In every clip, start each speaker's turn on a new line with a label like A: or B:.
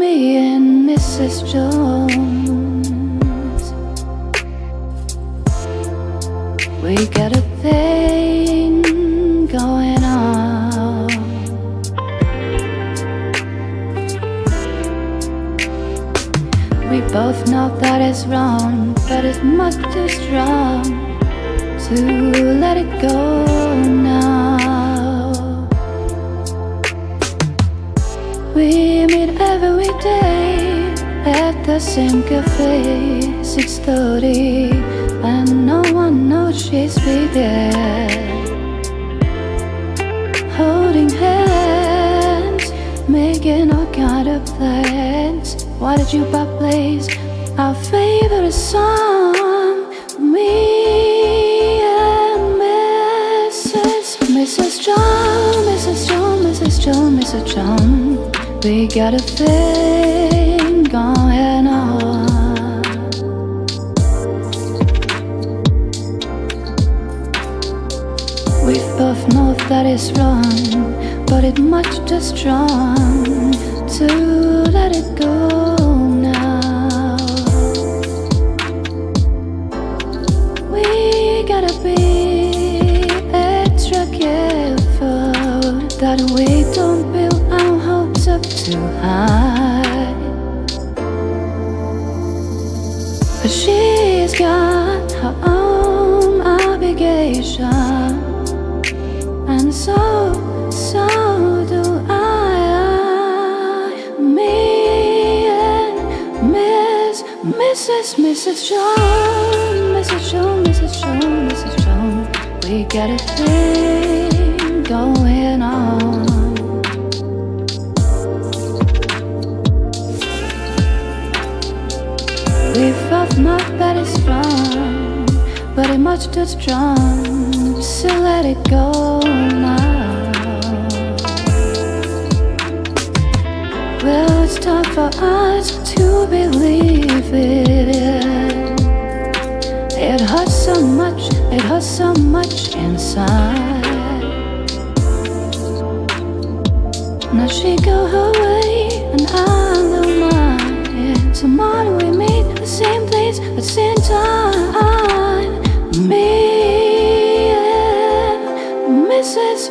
A: me and Mrs. Jones, we got a thing going on. We both know that it's wrong, but it's much too strong to let it go now. We meet every day at the same cafe, 6:30, and no one knows she's be there. Holding hands, making all kind of plans. Why did you place our favorite song? Me and Mrs. Jones, Mrs. Jones, Mrs. Jones, Mrs. Jones, we got a thing going on. We both know that it's wrong, but it's much too strong to let it go now. We gotta be extra careful that we don't build our hopes up too high. But she's got her own obligation, and so do I. Me and Mrs. Jones, Mrs. Jones, Mrs. Jones, Mrs. Jones, we got a thing going on. We both know that it's wrong, but it's much too strong, so let it go now. Well, it's time for us to believe it. It hurts so much inside. Now she go her way and I'll go mine. Tomorrow we meet at the same place at the same time. Me and Mrs.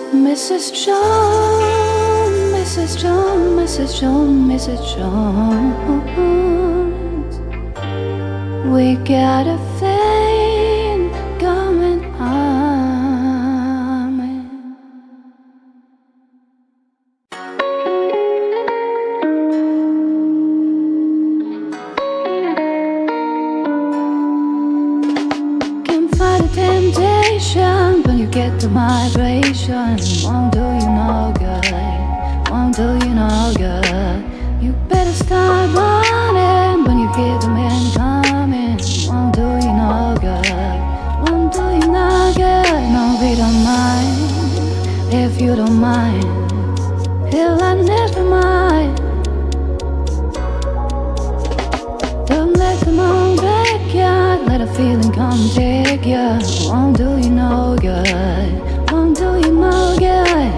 A: Jones, Mrs. Jones, Mrs. Jones, Mrs. Jones, we got a thing going on. Can't fight the temptation when you get the vibration. Won't do you no good, won't do you no good. You better start running when you hear the man coming. Won't do you no good, won't do you no good. No, we don't mind, if you don't mind, hell I never mind. Don't let them on backyard, let a feeling come take ya. Won't do you no good, won't do you no good.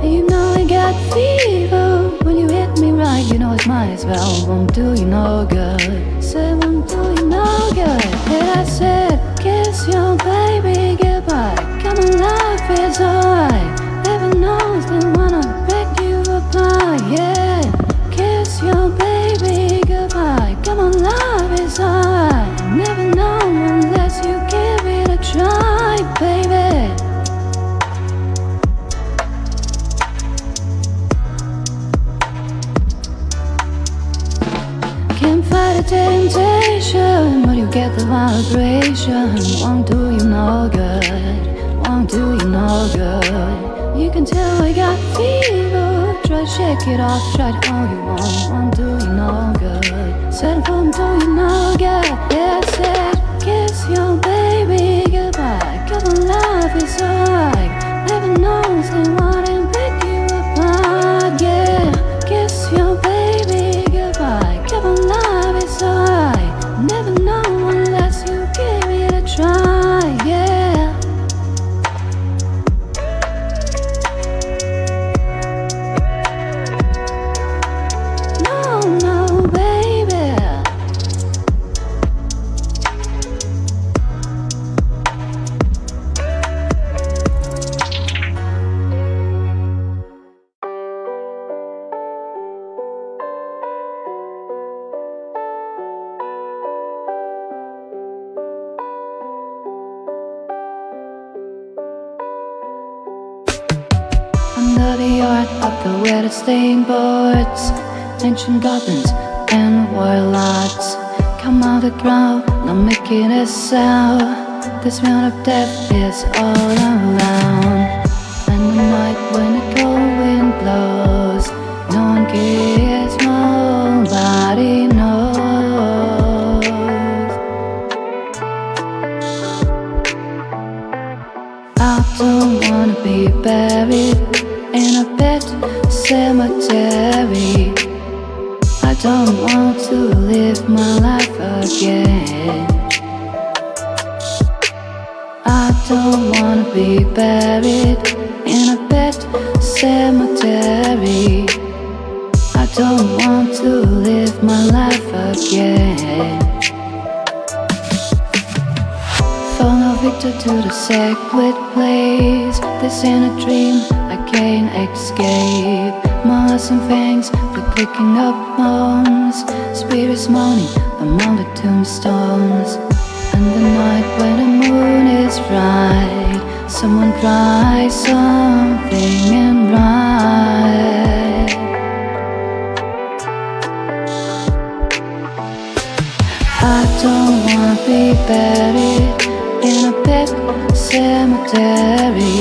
A: You know I got fever when you hit me right. You know it's mine as well. Won't do you no good. Say won't do you no good. And I said, kiss your baby goodbye. Come on, life is alright. Heaven knows they wanna break you apart. Yeah, kiss your baby goodbye. Come on, life is alright. Never know unless you give it a try, baby. Can't fight the temptation, but you get the vibration. Won't do you no good, won't do you no good. You can tell I got fever. Try to shake it off, try it all you want. Won't do you no good. Said won't do you no good. Yeah, I said kiss your baby goodbye. Come on, life is alright. Never knows they want to break you apart. Yeah, kiss your baby goodbye. Come on, life is alright. Never know unless you give it a try. Yeah. No, no. where the stain boards, ancient goblins and warlocks come out the ground, not making a sound. The smell of death is all around. And the night when the cold wind blows, no one cares, nobody knows. I don't wanna be buried in a pet cemetery. I don't want to live my life again. I don't wanna be buried in a pet cemetery. I don't want to live my life again. Follow Victor to the sacred place. This ain't a dream, I can't escape. Molars and fangs, the clicking of bones. Spirits moaning among the tombstones. And the night when the moon is bright, someone cries something ain't right. I don't wanna be buried in a pet cemetery.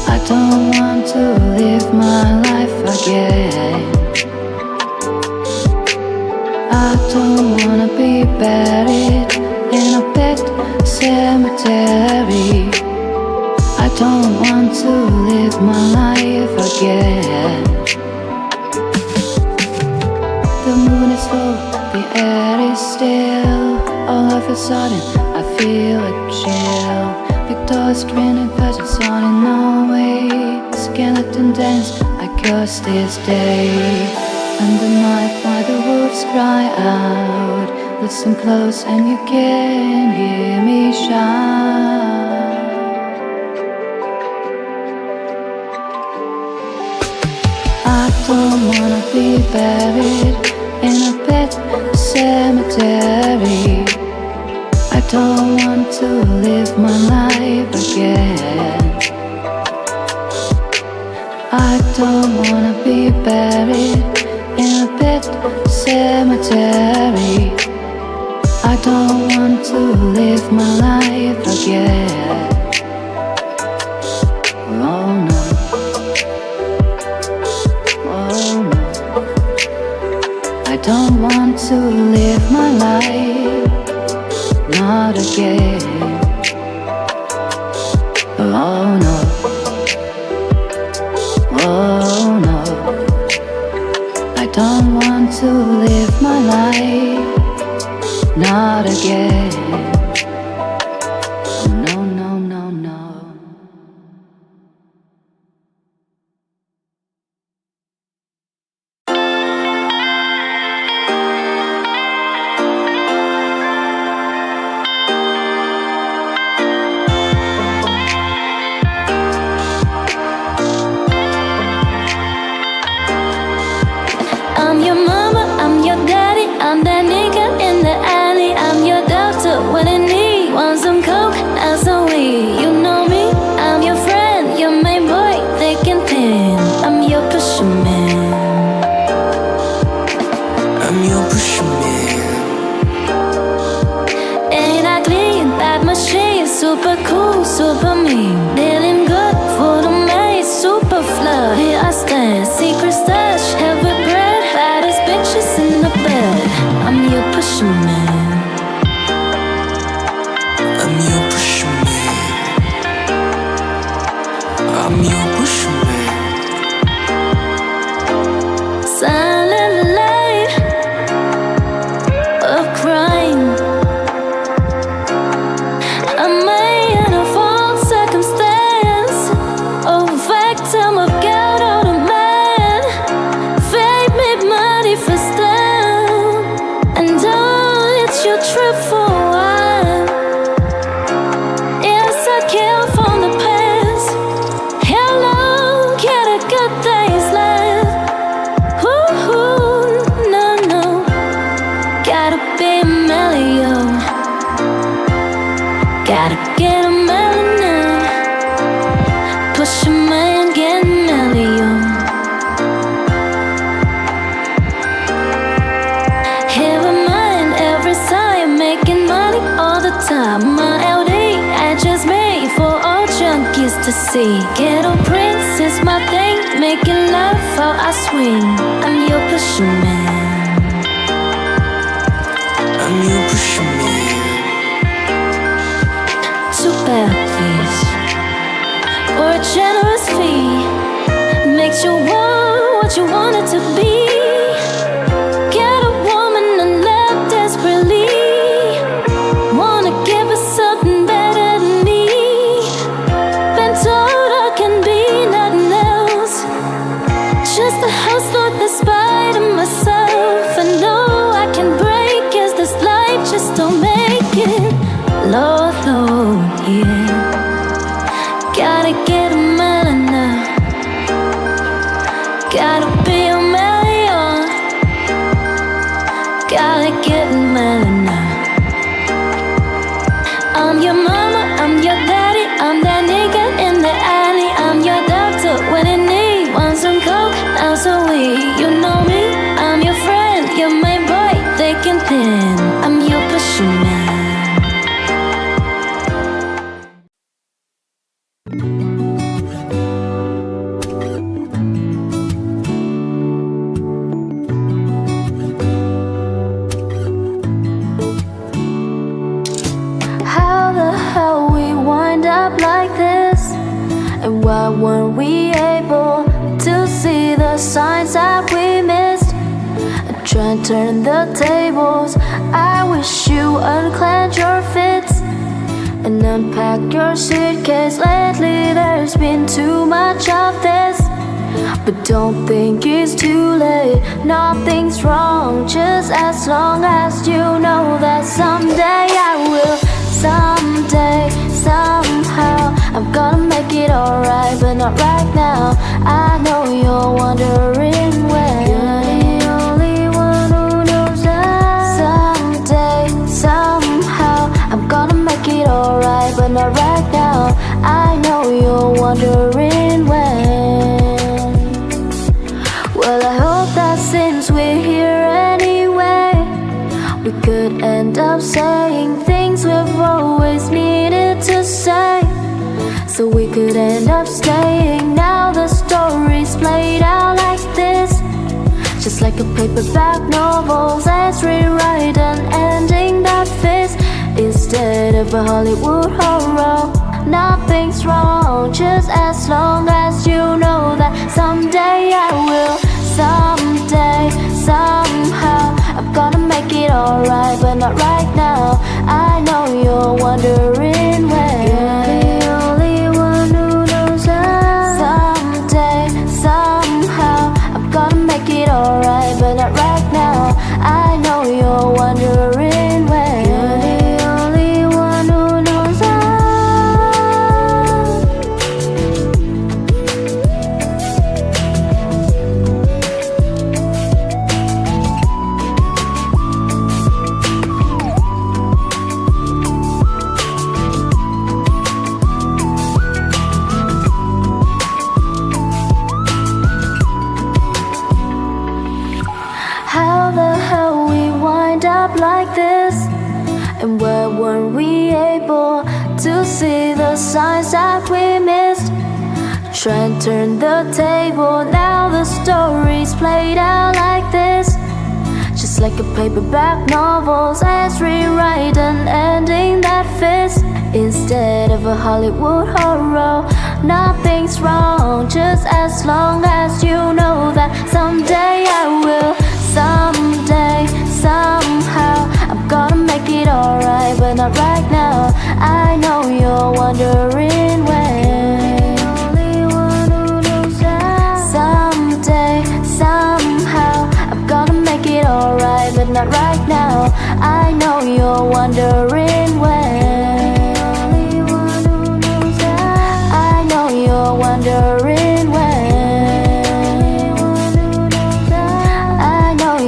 A: I don't want to live my life again. I don't wanna be buried in a pet cemetery. I don't want to live my life again. The moon is full, the air is still. All of a sudden I feel a chill. Victor's grinning cause it's on in no way. Skeleton dance, I curse this day. And the night while the wolves cry out, listen close and you can hear me shout. I don't wanna be buried in a pet cemetery. I don't want to live my life again. I don't wanna be buried in a pet cemetery. I don't want to live my life again. Oh no. Oh no. I don't want to live my life, not again. Oh no. Oh no. I don't want to live my life, not again. Oh no, no, no, no.
B: I'm your mama, I'm your daddy, I'm that nigga in the alley. I'm your doctor when
A: fantasy. Ghetto princess, my thing, making love while I swing. I'm your pusher man.
B: I'm your pusher man.
A: Too bad, please. Or a generous fee makes you want what you want it to be. Get a woman and love desperately. Wanna give her something better than me. Been told I can be nothing else. Just a house Lord despite of myself. I know I can break, cause this life just don't make it. Lord, Lord, yeah. Gotta get a man now. Gotta be a million. Gotta get a man now. I'm your mama, I'm your daddy, I'm that nigga in the alley. I'm your doctor when you need. Want some coke, I'm so weak. You know me, I'm your friend, you're my boy, thick and thin. I'm your pusher man. How the hell we wind up like this? And why weren't we able to see the signs that we missed? Try and turn the tables. I wish you unclench your fists and unpack your suitcase. Lately there's been too much of this, but don't think it's too late. Nothing's wrong, just as long as you know that someday I will. Someday, somehow, I'm gonna make it alright, but not right now. I know you're wondering when. You're the only one who knows that. Someday, somehow, I'm gonna make it alright, but not right now. I know you're wondering when. Well, I hope that since we're here anyway, we could end up saying things we've always needed to say. So we could end up staying. Now the story's played out like this, just like a paperback novel. Let's rewrite an ending that fits instead of a Hollywood horror. Nothing's wrong, just as long as you know that someday I will. Someday, somehow, I'm gonna make it alright, but not right now. I know you're wondering when. You're the only one who knows that. Someday, somehow, I'm gonna make it alright, but not right now. I know you're wondering when. You're the only one who knows that. How the hell we wind up like this? And why weren't we able to see the signs that we missed? Try and turn the table. Now the story's played out like this, just like a paperback novel. Let's rewrite an ending that fits instead of a Hollywood horror. Nothing's wrong, just as long as you know that someday I will. Someday, somehow, I'm gonna make it alright, but not right now. I know you're wondering when. Only one who knows that. Someday, somehow, I'm gonna make it alright, but not right now. I know you're wondering when. Only one who knows that. I know you're wondering when.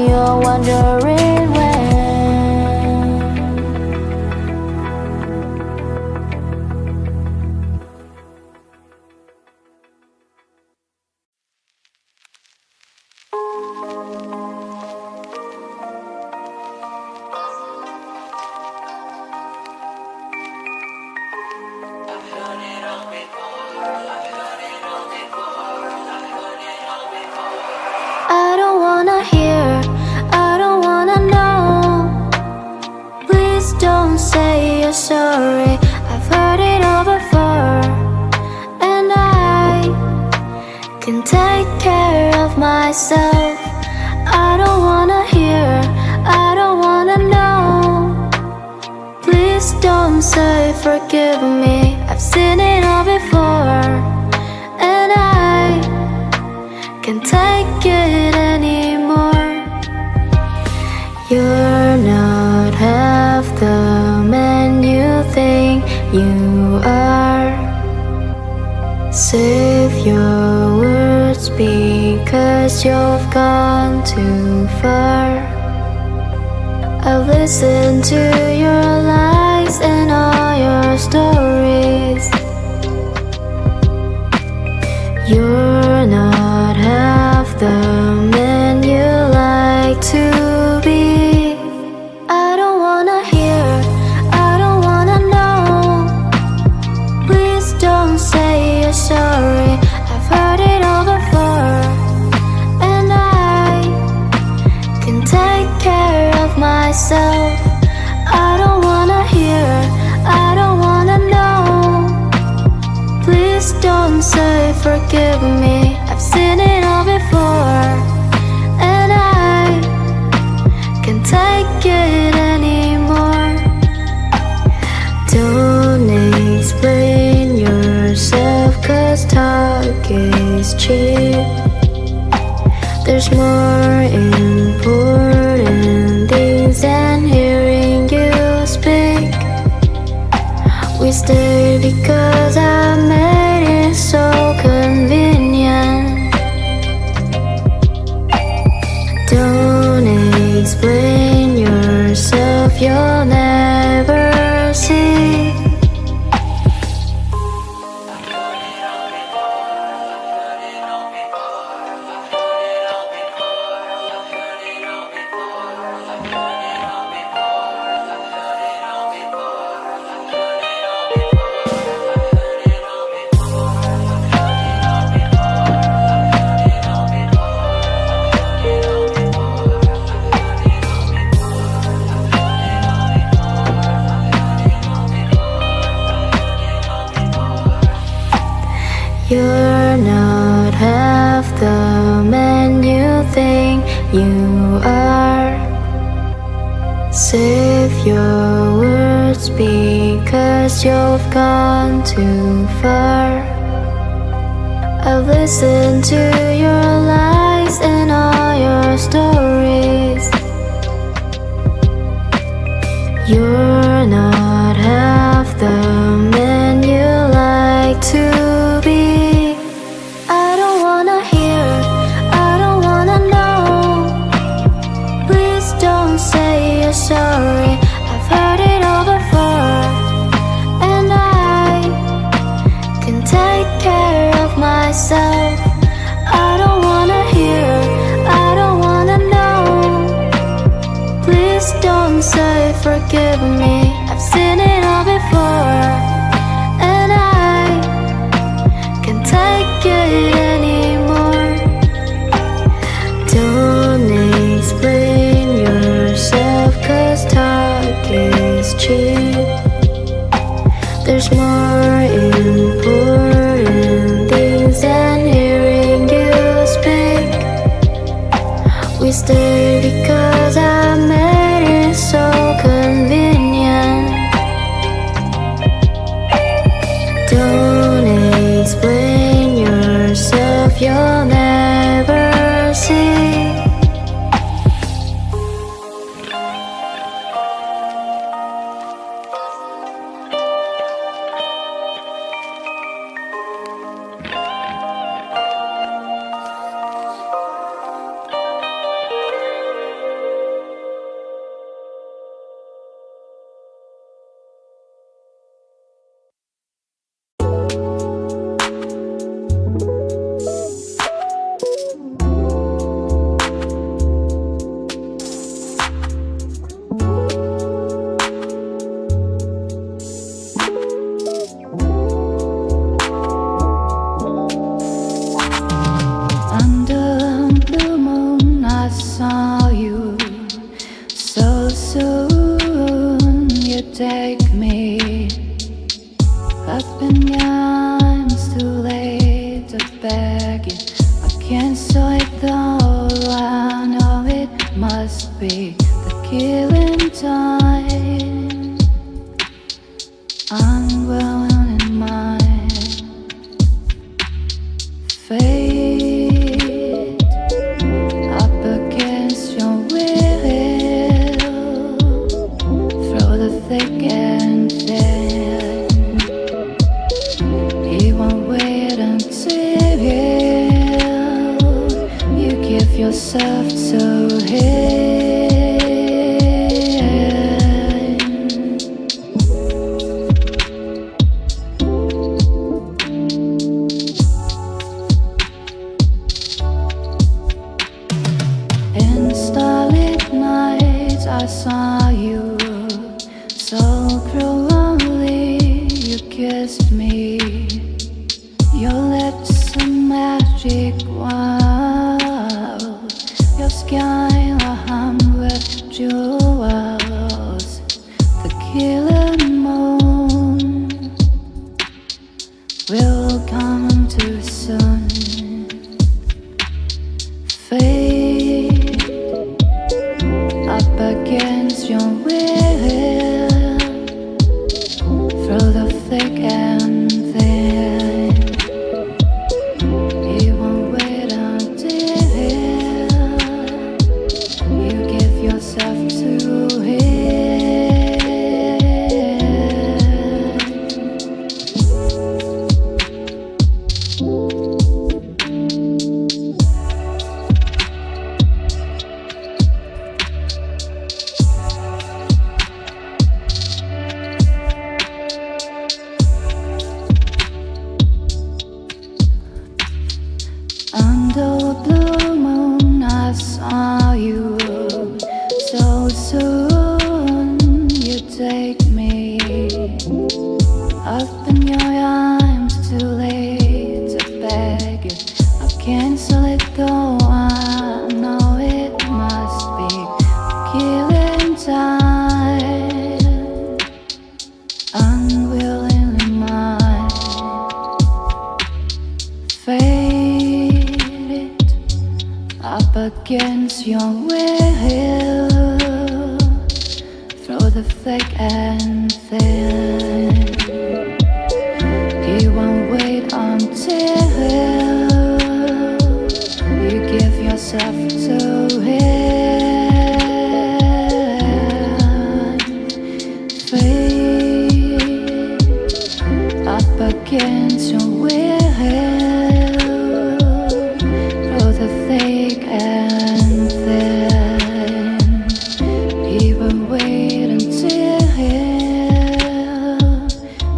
A: You're wondering when. myself. I don't wanna hear, I don't wanna know. Please don't say forgive me. I've seen it all before, and I can't take it anymore. You're not half the man you think you are. Save your words because you've gone too far. I've listened to your lies and all your stories. You're not half the man you like to be. I don't wanna hear, I don't wanna know. Please don't say you're sorry. I've heard it all before, and I can take care of myself. I don't wanna hear, I don't wanna know. Please don't say forgive me. I've seen it all before, and I can't take it anymore. Don't explain yourself, 'cause talk is cheap. There's more important things than hearing you speak. We stayed because I made it so convenient. Don't explain yourself, you'll never see. You're not half the man you think you are. Save your words because you've gone too far. I've listened to your lies and all your stories. You're not half the man you like to be. I don't wanna hear, I don't wanna know. Please don't say you're sorry. I've heard it all before, and I can take care of myself. I don't wanna hear, I don't wanna know. Please don't say forgive me. I've seen it all before, and I can't take it anymore. Don't explain yourself, 'cause talk is cheap. There's more important things than hearing you speak. We stayed because I made it so convenient. Don't explain yourself, you'll never see. be the killing time. Unwell in my fate, up against your will, through the thick and thin. He won't wait until you give yourself to him. In starlit nights I saw you so cruelly. You kissed me, your lips a magic wow, your skin a hum with jewels. The killing moon will come too soon. Fate up against your will, through the thick and thin. He won't wait until you give yourself to him. Under a blue moon I saw you so soon. You take me up in your arms, too late to beg you. I can't let go, I know it must be killing time. Unwillingly mine faded up against your will, through the thick and thin. He won't wait until you give yourself to him. Fate up against your will, through the thick and thin. He will wait until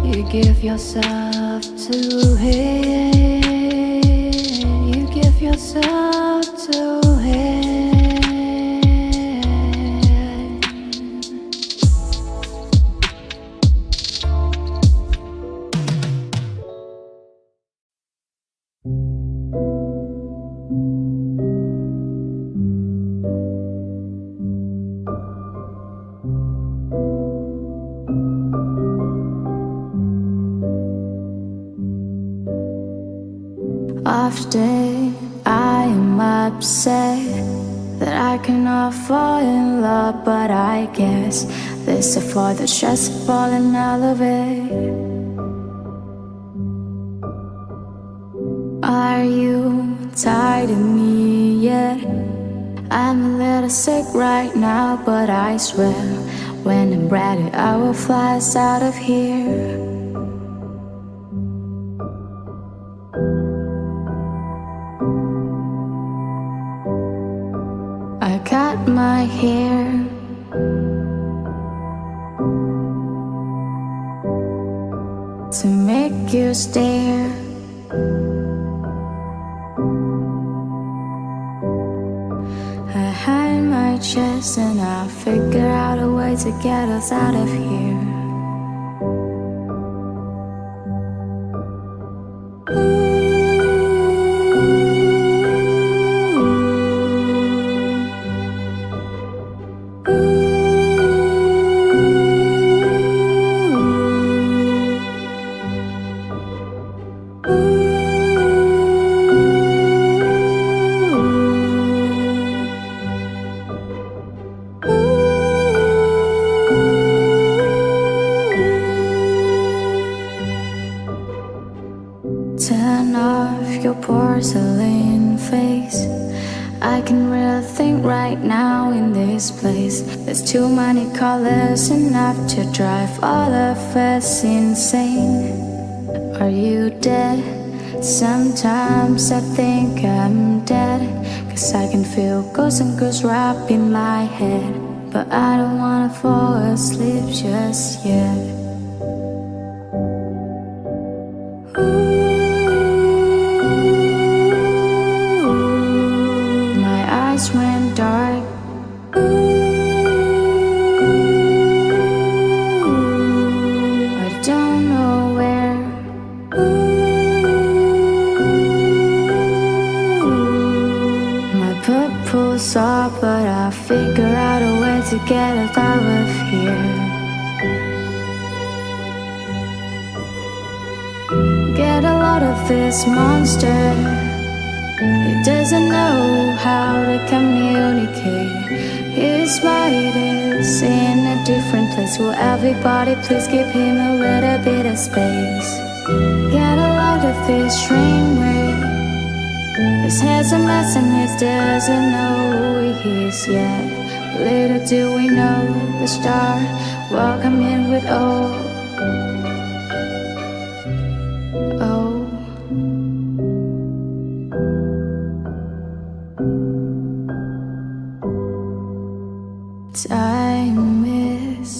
A: you give yourself to him. You give yourself to him. Often I am upset that I cannot fall in love, but I guess this is for the stress of falling out of it. Are you tired of me yet? I'm a little sick right now, but I swear when I'm ready I will fly us out of here. I cut my hair to make you stare. I hide my chest and I'll figure out a way to get us out of here. really think right now in this place there's too many colors, enough to drive all of us insane. Are you dead? Sometimes I think I'm dead, 'cause I can feel ghosts and ghosts wrapped in my head, but I don't wanna fall asleep just yet. My eyes went dark. I don't know where. My pupils are, but I figure out a way to get out of here. Get a lot of this monster. He doesn't know how to communicate. His mind is in a different place. Will everybody please give him a little bit of space? Get a lot of this rainway. His head's a mess and he doesn't know who he is yet. Little do we know the star will come in with oh. Time is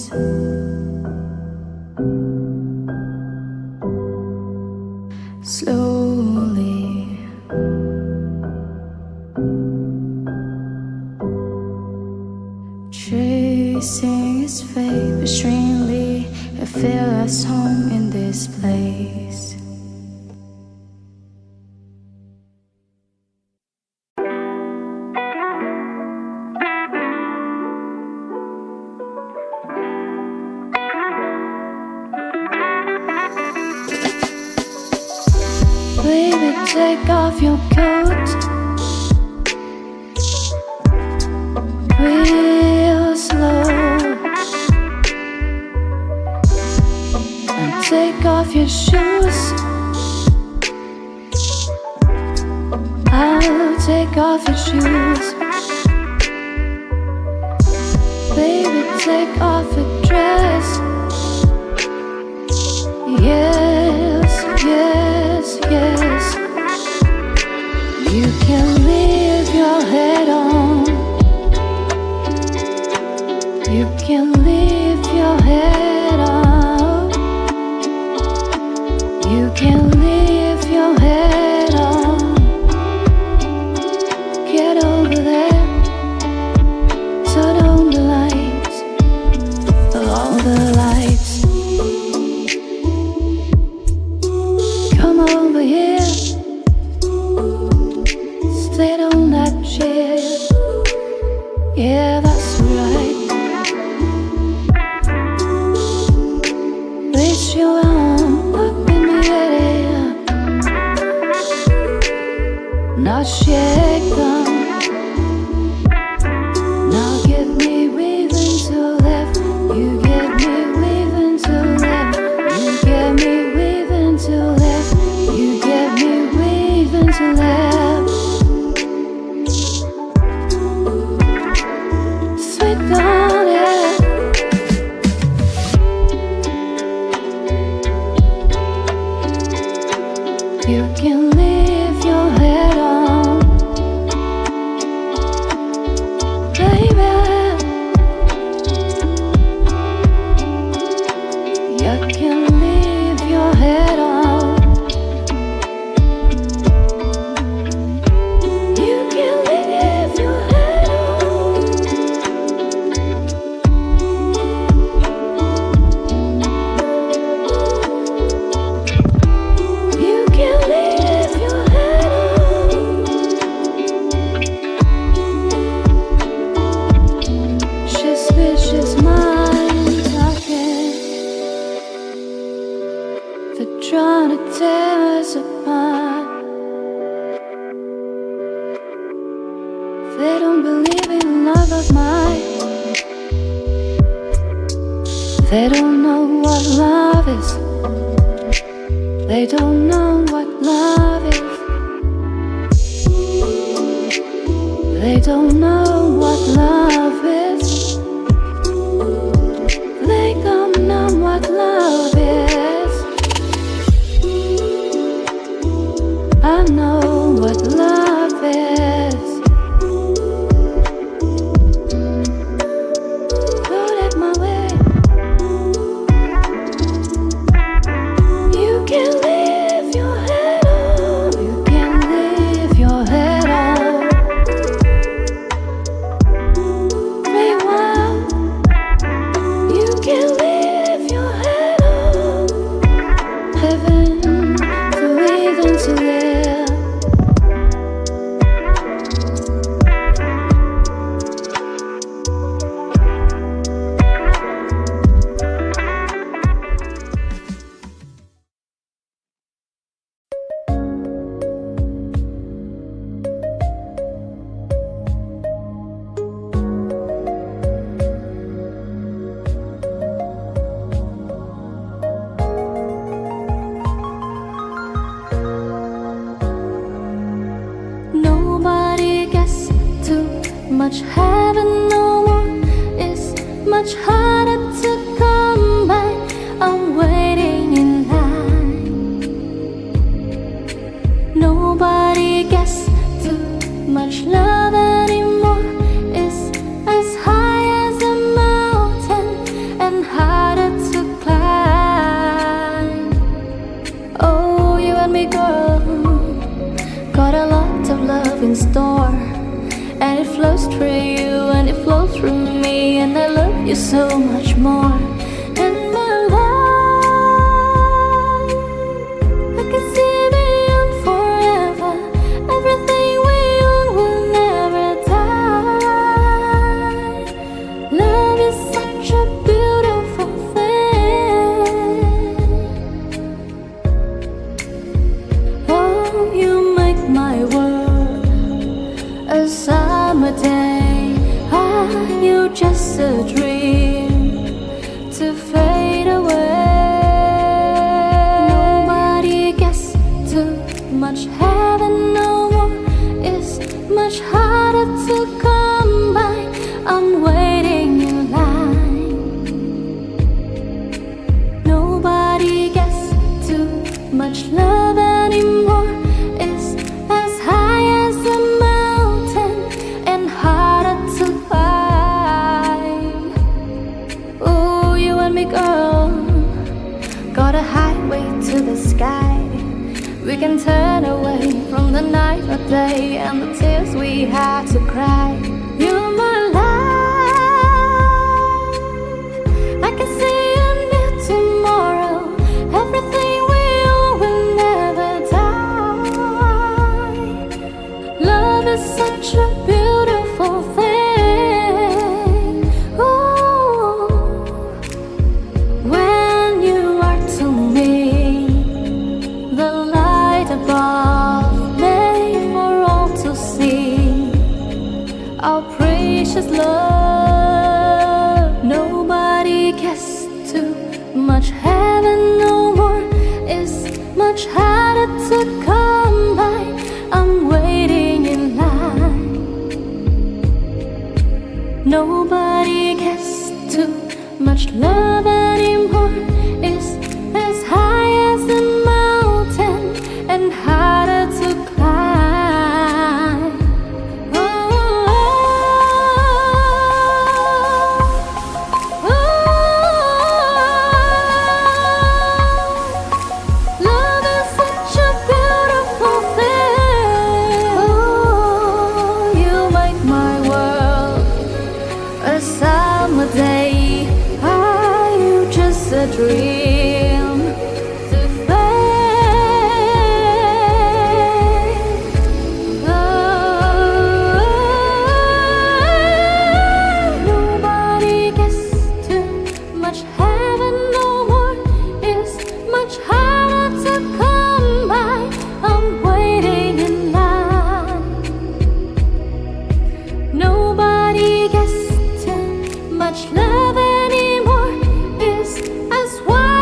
A: slowly tracing its fate, but strangely I feel us home in this place. Baby, take off your coat real slow, and take off your shoes. I'll take off your shoes. Baby, take off your dress. Yes, yes, yes. You can leave your head on. You can leave your head on. You can leave your head on. Get over there. Turn on the lights. All the lights. Come over here. Sit on that chair. Yeah, that's right. Reach your arm up in the air. Now shake them. Now get me weaving to left. You get me weaving to left. You get me weaving to left. You get me weaving to left. Sweet down it. You can leave your head on, baby. You can leave your head on. You can leave your head on. You can leave your head on. She's vicious mind talking. They're trying to tear us apart. They don't believe in love of mine. They don't know what love is. They don't know what love is. They don't know what love is. They don't know what love is. I know what love is. Put it my way. You can leave your head on. You can leave your head on. Meanwhile, you can leave your head on. Heaven to even to live.
C: Nobody gets too much heaven no more. It's much harder to come by. I'm waiting in line. Nobody gets too much love anymore. It's as high as a mountain and harder to climb. Oh, you and me, girl, got a lot of love in store, and it flows through you and it flows through me, and I love you so much more. In my life, I can see beyond forever. Everything we own will never die. Love is such a beautiful thing. Oh, you make my world a summer day. Are you just a dream to fade away? Nobody gets too much heaven no more. It's much harder to come by. I'm waiting in line. Nobody gets too much love anymore. It's as high as a mountain and harder to climb. Oh, you and me, girl, got a highway to the sky. We can turn away from the night or day and the tears we had to cry. You're my life. I can see a new tomorrow. Everything we own will never die. Love is such a beautiful thing. Ooh, when you are to me, the light above made for all to see. Our precious love. Nobody gets too much heaven no more. It's much harder to come by. I'm waiting in line. Nobody gets too much love anymore. It's as high as a mountain and harder to climb. Oh, love is such a beautiful thing. Oh, you make my world a summer day. Are you just a dream to fade? Oh, nobody gets too much heaven no more. It's much harder to come by. I'm waiting in line. Nobody gets too much love anymore. It's as wide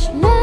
C: much love